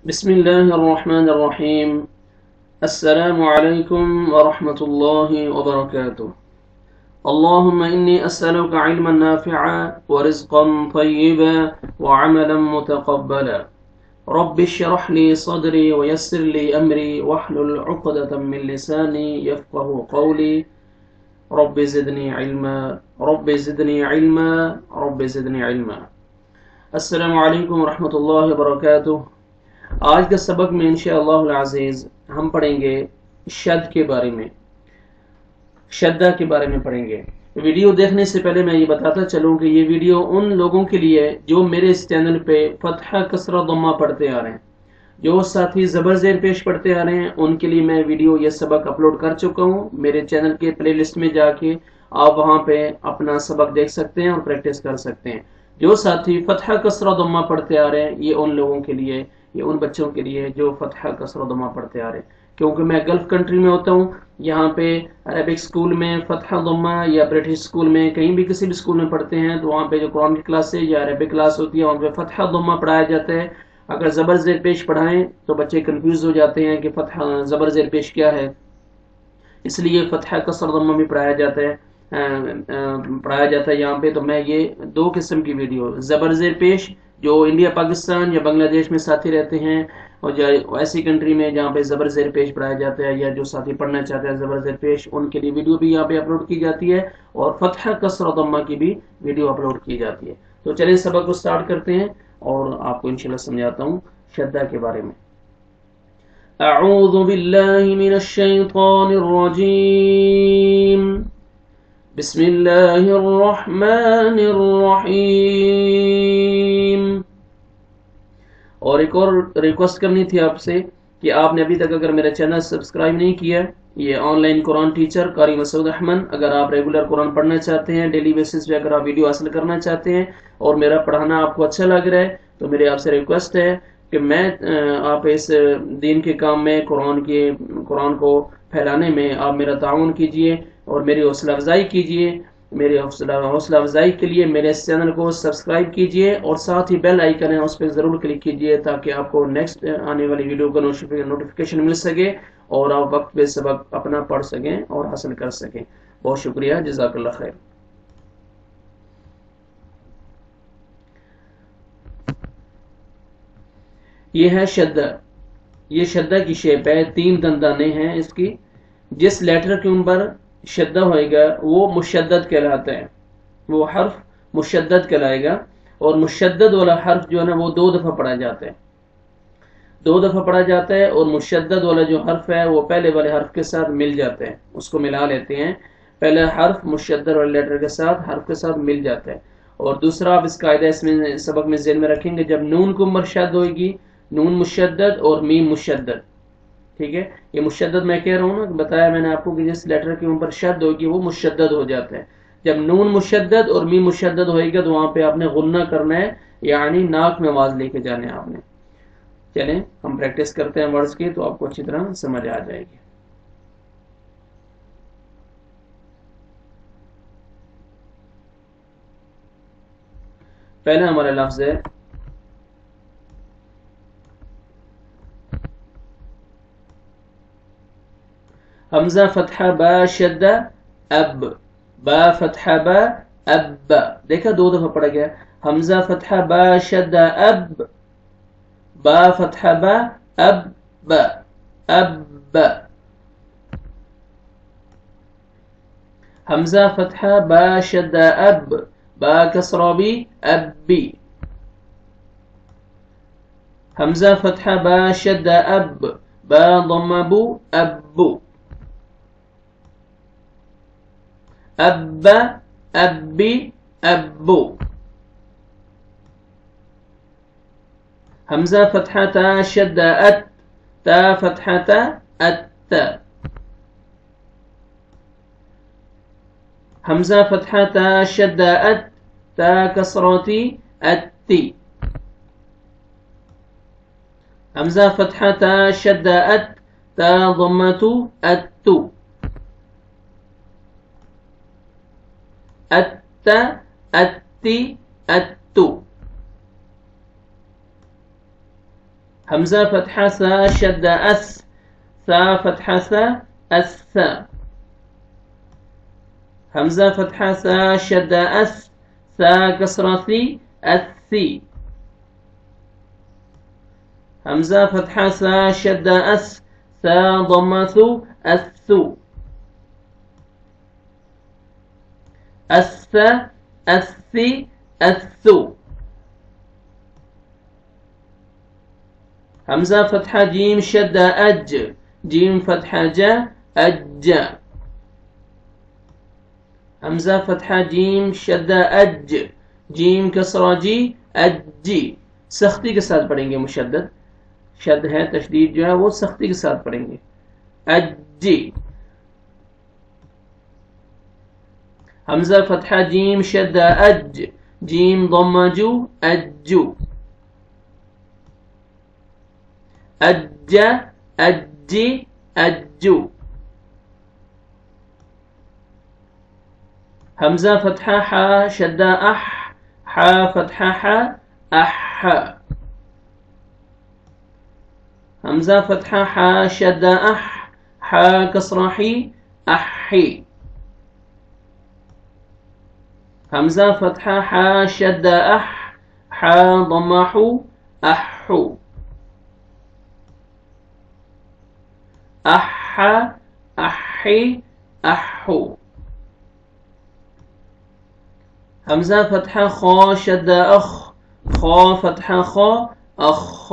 بسم الله الرحمن الرحيم. السلام عليكم ورحمة الله وبركاته. اللهم إني أسألك علما نافعا ورزقا طيبا وعملا متقبلا. رب اشرح لي صدري ويسر لي أمري واحلل عقدة من لساني يفقه قولي. رب زدني علما رب زدني علما رب زدني علما. السلام عليكم ورحمة الله وبركاته. آج کے سبق میں انشاءاللہ العزیز ہم پڑھیں گے شد کے بارے میں، شدہ کے بارے میں پڑھیں گے۔ ویڈیو دیکھنے سے پہلے میں یہ بتاتا چلوں کہ یہ ویڈیو ان لوگوں کے لیے جو میرے اس چینل پہ فتحہ کسرہ ضمہ پڑھتے آ رہے ہیں، جو ساتھی زبر زیر پیش پڑھتے آ رہے ہیں، ان کے لیے میں ویڈیو یہ سبق اپلوڈ کر چکا ہوں۔ میرے چینل کے پلے لسٹ میں جا کے آپ وہاں پہ اپنا سبق دیکھ سکتے ہیں اور پریکٹس کر سکتے ہیں۔ جو ساتھی فتحہ کسرہ ضمہ پڑھتے آ رہے ہیں، یہ ان لوگوں کے لیے، یہ ان بچوں کے لیے جو فتحہ کسرہ ضمہ پڑھتے آ رہے ہیں، کیونکہ میں گلف کنٹری میں ہوتا ہوں، یہاں پہ عربک سکول میں فتحہ ضمہ یا برٹش سکول میں کہیں بھی کسی بھی سکول میں پڑھتے ہیں تو وہاں پہ جو قرآن کی کلاس ہے یا عربک کلاس ہوتی ہے وہاں پہ فتحہ ضمہ پڑھایا جاتا ہے۔ اگر زبر زیر پیش پڑھائیں تو بچے کنفیوز ہو جاتے ہیں کہ فتحہ زبر زیر پیش کیا ہے، اس لیے فتحہ کسرہ ضمہ بھی پڑھایا جاتا ہے یہاں پہ۔ تو میں یہ دو قسم کی ویڈیو، زبر زیر پیش جو انڈیا پاکستان یا بنگلہ دیش میں ساتھی رہتے ہیں اور ایسی کنٹری میں جہاں پہ زبر زیر پیش پڑھایا جاتا ہے، یا جو ساتھی پڑھنا چاہتے ہیں زبر زیر پیش، ان کے لیے ویڈیو بھی یہاں پہ اپلوڈ کی جاتی ہے، اور فتحہ کسرہ ضمہ کی بھی ویڈیو اپلوڈ کی جاتی ہے۔ تو چلیں سبق کو سٹارٹ کرتے ہیں اور آپ کو انشاءاللہ سمجھاتا ہوں شدہ کے بارے میں۔ اعوذ باللہ من الشیطان الرجیم، بسم اللہ الرحمن الرحیم۔ اور ایک اور ریکویسٹ کرنی تھی آپ سے کہ آپ نے ابھی تک اگر میرا چینل سبسکرائب نہیں کیا، یہ آن لائن قرآن ٹیچر قاری مسعود احمد، اگر آپ ریگولر قرآن پڑھنا چاہتے ہیں، ڈیلی بیسس پہ اگر آپ ویڈیو حاصل کرنا چاہتے ہیں اور میرا پڑھانا آپ کو اچھا لگ رہا ہے، تو میری آپ سے ریکویسٹ ہے کہ آپ اس دین کے کام میں قرآن کو پھیلانے میں آپ میرا تعاون کیجئے اور میری حوصلہ افزائی کیجئے۔ میری حوصلہ افزائی کے لیے میرے اس چینل کو سبسکرائب کیجئے اور ساتھ ہی بیل آئیکن ہے اس پہ ضرور کلک کیجئے تاکہ آپ کو نیکسٹ آنے والی ویڈیو کا نوٹیفیکیشن مل سکے اور آپ وقت پہ سبق اپنا پڑھ سکیں اور حاصل کر سکیں۔ بہت شکریہ، جزاک اللہ خیر۔ یہ ہے شدہ، یہ شدہ کی شیپ ہے، 3 دندانے ہیں اس کی۔ جس لیٹر کے اوپر شدہ ہوئے گا وہ مشدد کہلاتا ہے، وہ حرف مشدد کہلائے گا، اور مشدد والا حرف جو ہے نا وہ 2 دفعہ پڑھا جاتا ہے، 2 دفعہ پڑھا جاتا ہے، اور مشدد والا جو حرف ہے وہ پہلے والے حرف کے ساتھ مل جاتا ہے، اس کو ملا لیتے ہیں، پہلا حرف مشدد والے لیٹر کے ساتھ حرف کے ساتھ مل جاتا ہے۔ اور دوسرا آپ اس قاعدہ اس میں سبق میں ذہن میں رکھیں گے، جب نون کو مرشد ہوئے گی، نون مشدد اور میم مشدد، ٹھیک ہے، یہ مشدد میں کہہ رہا ہوں نا، بتایا میں نے آپ کو کہ جس لیٹر کے اوپر شد ہوگی وہ مشدد ہو جاتا ہے۔ جب نون مشدد اور میم مشدد ہوئے گا تو وہاں پہ آپ نے غنہ کرنا ہے، یعنی ناک میں آواز لے کے جانے آپ نے۔ چلیں ہم پریکٹس کرتے ہیں ورڈز کی تو آپ کو اچھی طرح سمجھ آ جائے گی۔ پہلا ہمارا لفظ ہے حمزہ فتحہ با شدہ اب، با فتحہ با اب، دیکھا 2 دفعہ پڑھا گیا، حمزہ فتحہ با شدہ اب، با فتحہ با اب، اب، حمزہ فتحہ با شدہ اب، با کسرہ بی ابی، حمزہ فتحہ با شدہ اب، با ضمہ بو ابو، اب، ابی، ابو، حمزہ فتحہ تا شدہ ات، تا فتحہ تا ات، حمزہ فتحہ تا شدہ ات، تا کسرتی اتی، حمزہ فتحہ تا شدہ ات، تا ضمۃ اتو، ات، اتی، اتو، همزة فتحة ثا شدة أث ثا فتحة ثا الثا همزة فتحة ثا شدة أث ثا كسرة ثي الثي همزة فتحة ثا شدة أث ثا ضمة ثو الثو الث الثي الثو همزة فتحة جيم شدة أج جيم فتحة جا أج همزة فتحة جيم شدة أج جيم كسرة جي أجي سختی کے ساتھ پڑھیں گے مشدد شد ہے تشدید جو ہے وہ سختی کے ساتھ پڑھیں گے أجي همزة فتحة جيم شدة أج جيم ضمة جو أجو أج أجي أجو همزة فتحة حا شدة أح حا فتحة حا أح همزة فتحة حا شدة أح حا كسرة حي أحي همزة فتحة حا شدة أح حا ضمة حو أحو أح أحي أحو همزة فتحة خا شدة أخ خا فتحة خا أخ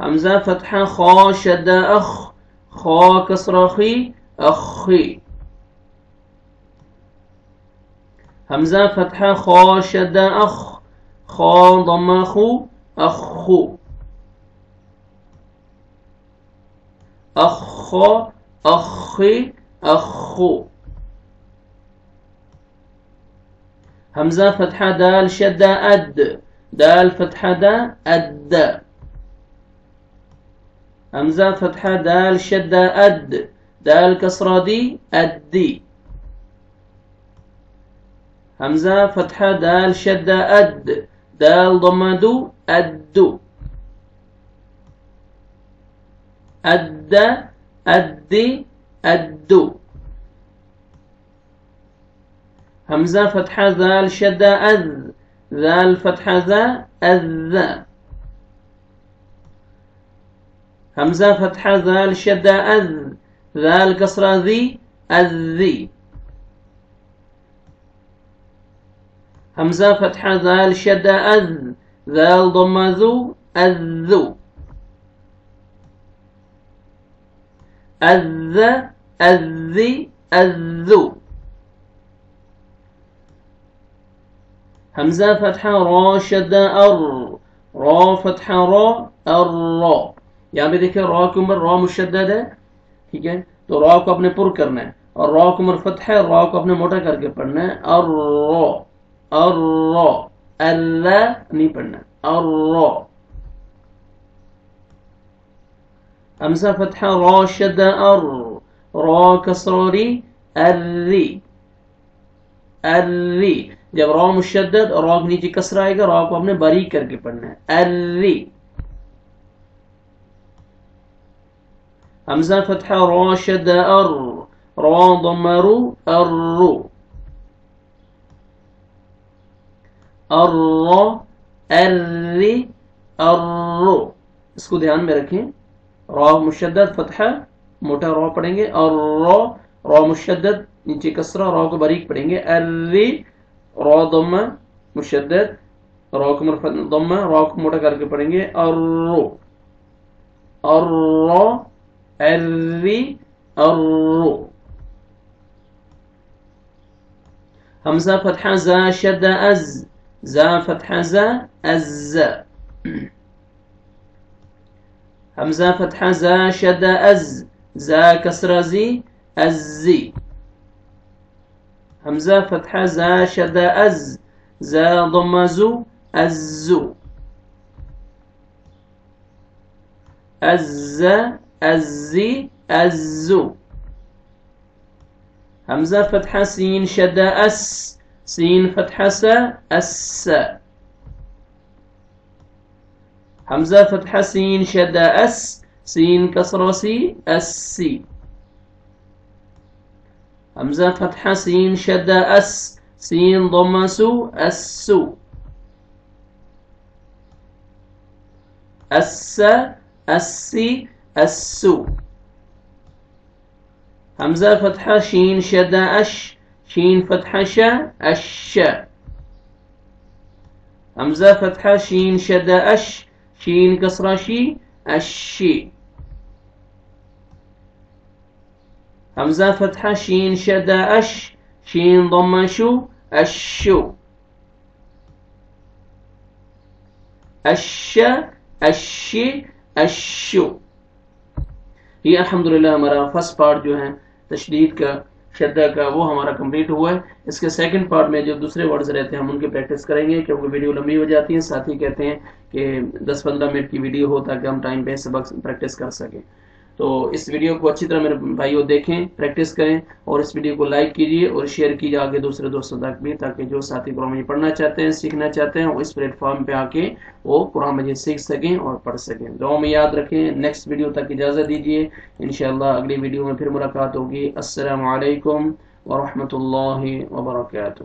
همزة فتحة خا شدة أخ خا كسرة خي أخي همزة فتحة خا شدة أخ خا ضمة خو أخو أخ أخي أخو همزة فتحة دال شدة أد دال فتحة دا أد همزة فتحة دال شدة أد دال كسرة دي أدي همزة فتحة دال شدة أد دال ضمة دو أدو أد أدي أدو همزة فتحة ذال شدة أذ ذال فتحة ذا أذ همزة فتحة ذال شدة أذ ذال كسرة ذي أذي همزة فتحة ذال شدة أذ ذال ضمة ذو أذو أذ أذي أذو همزة فتحة را شدة أر را فتحة را الرا یہاں پہ دیکھیں را کے عمر را مشدد ہے ٹھیک ہے تو را کو اپنے پر کرنا ہے اور را کے عمر فتح ہے را کو اپنے موٹا کر کے پڑھنا ہے الرا الرا اللہ نہیں پڑھنا الرا همزة فتحة را شدة أر را كسرة ري الري الري جب را مشدد اور را کے نیچے کسرہ آئے گا را کو اپنے باریک کر کے پڑھنا ہے الری همزة فتحة را شدة أر را ضمة رو الرو الرا الری الرو اس کو دھیان میں رکھیں را مشدد فتحہ موٹا را پڑھیں گے اور را مشدد نیچے کسرہ را کو باریک پڑھیں گے الری را ضمہ مشدد را کو مرفع ضمہ را کو موٹا کر کے پڑھیں گے الرو الرا الری الرو همزة فتحة زا شدة أز زا فتحة زا أز همزة فتحة زا شدة أز زا كسرة زي الزي همزة فتحة زا شدة أز زا ضمة زو الزو الز الزي الزو همزة فتحة سين شدة أس سين فتحة سا الس حمزة فتحة سين شدة أس سين كسرة سي السي. حمزة فتحة سين شدة أس سين ضمة سو السو. الس السي السو. حمزة فتحة شين شدة أش شين فتحة شا الش. حمزة فتحة شين شدة أش شين كسرة شي الشي. حمزة فتحة شين شدة أش شين ضمة شو الشو. الش الشي الشو. یہ الحمدللہ ہمارا فرسٹ پارٹ جو ہے تشدید کا شدہ کا وہ ہمارا کمپلیٹ ہوا ہے. اس کے سیکنڈ پارٹ میں جو دوسرے ورڈز رہتے ہیں ہم ان کی پریکٹس کریں گے کیونکہ ویڈیو لمبی ہو جاتی ہے. ساتھ ہی کہتے ہیں کہ 10-15 منٹ کی ویڈیو ہو تاکہ ہم ٹائم پہ سبق پریکٹس کر سکیں. تو اس ویڈیو کو اچھی طرح میرے بھائیوں دیکھیں, پریکٹس کریں اور اس ویڈیو کو لائک کیجیے اور شیئر کیجیے آگے دوسرے دوستوں تک بھی, تاکہ جو ساتھی قرآن مجید پڑھنا چاہتے ہیں سیکھنا چاہتے ہیں وہ اس پلیٹ فارم پہ آ کے وہ قرآن مجید سیکھ سکیں اور پڑھ سکیں. دعاؤں میں یاد رکھیں. نیکسٹ ویڈیو تک اجازت دیجیے, انشاءاللہ اگلی ویڈیو میں پھر ملاقات ہوگی. السلام علیکم ورحمۃ اللہ وبرکاتہ.